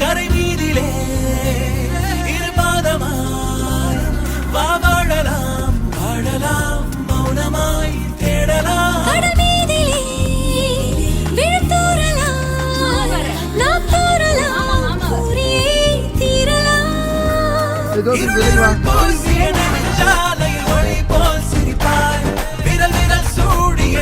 கரை மீதிலே இருபாதமாய் வா வாழலாம் வாழலாம் மௌனமாய் தேடலாம் சாலையில் ஒளி போல் சிரிப்பாய் விரல் விரல் சூடிய